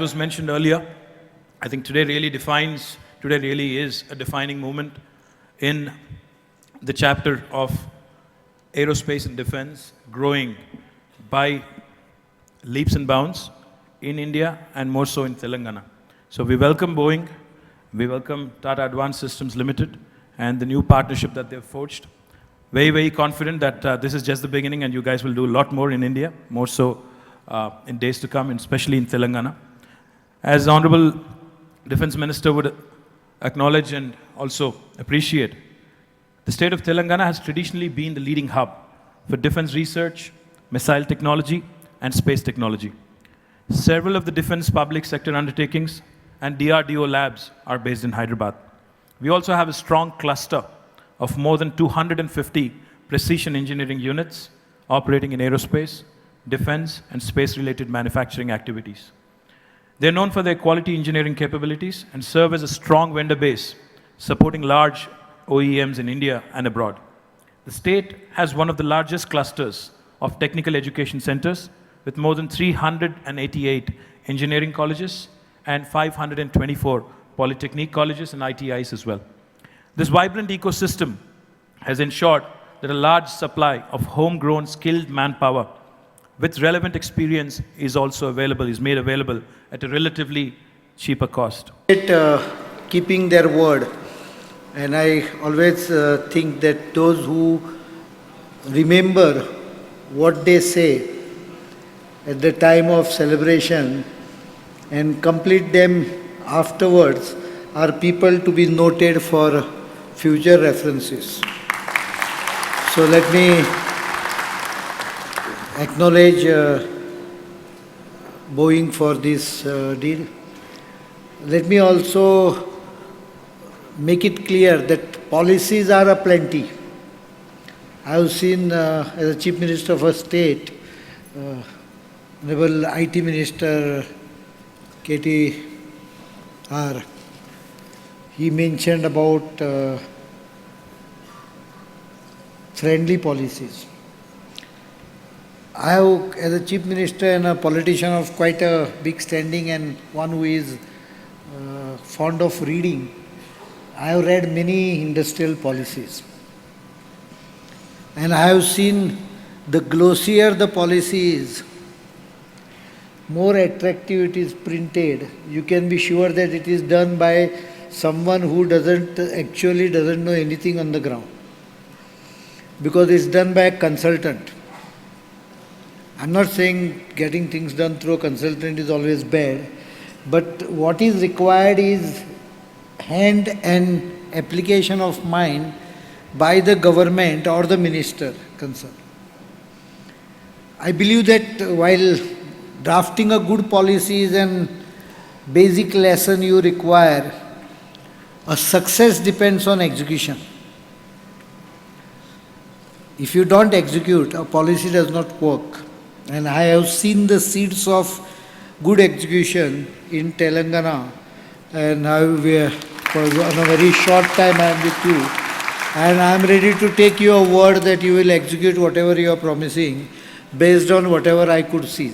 was mentioned earlier, I think today really is a defining moment in the chapter of aerospace and defense growing by leaps and bounds in India and more so in Telangana. So we welcome Boeing, we welcome Tata Advanced Systems Limited and the new partnership that they've forged. Very, very confident that this is just the beginning and you guys will do a lot more in India, more so in days to come, and especially in Telangana. As the Honorable Defense Minister would acknowledge and also appreciate, the state of Telangana has traditionally been the leading hub for defense research, missile technology, and space technology. Several of the defense public sector undertakings and DRDO labs are based in Hyderabad. We also have a strong cluster of more than 250 precision engineering units operating in aerospace, defense, and space-related manufacturing activities. They're known for their quality engineering capabilities and serve as a strong vendor base, supporting large OEMs in India and abroad. The state has one of the largest clusters of technical education centers with more than 388 engineering colleges and 524 polytechnic colleges and ITIs as well. This vibrant ecosystem has ensured that a large supply of homegrown skilled manpower with relevant experience is made available at a relatively cheaper cost. Keeping their word, and I always think that those who remember what they say at the time of celebration and complete them afterwards are people to be noted for future references. So let me acknowledge Boeing for this deal. Let me also make it clear that policies are aplenty. I have seen as a Chief Minister of a state, Honorable IT Minister KTR, he mentioned about friendly policies. I have, as a Chief Minister and a politician of quite a big standing and one who is fond of reading, I have read many industrial policies. And I have seen the glossier the policy is, more attractive it is printed. You can be sure that it is done by someone who doesn't know anything on the ground, because it's done by a consultant. I'm not saying getting things done through a consultant is always bad, but what is required is hand and application of mind by the government or the minister concerned. I believe that while drafting a good policy is a basic lesson you require, a success depends on execution. If you don't execute, a policy does not work. And I have seen the seeds of good execution in Telangana, and for a very short time I am with you, and I am ready to take your word that you will execute whatever you are promising based on whatever I could see.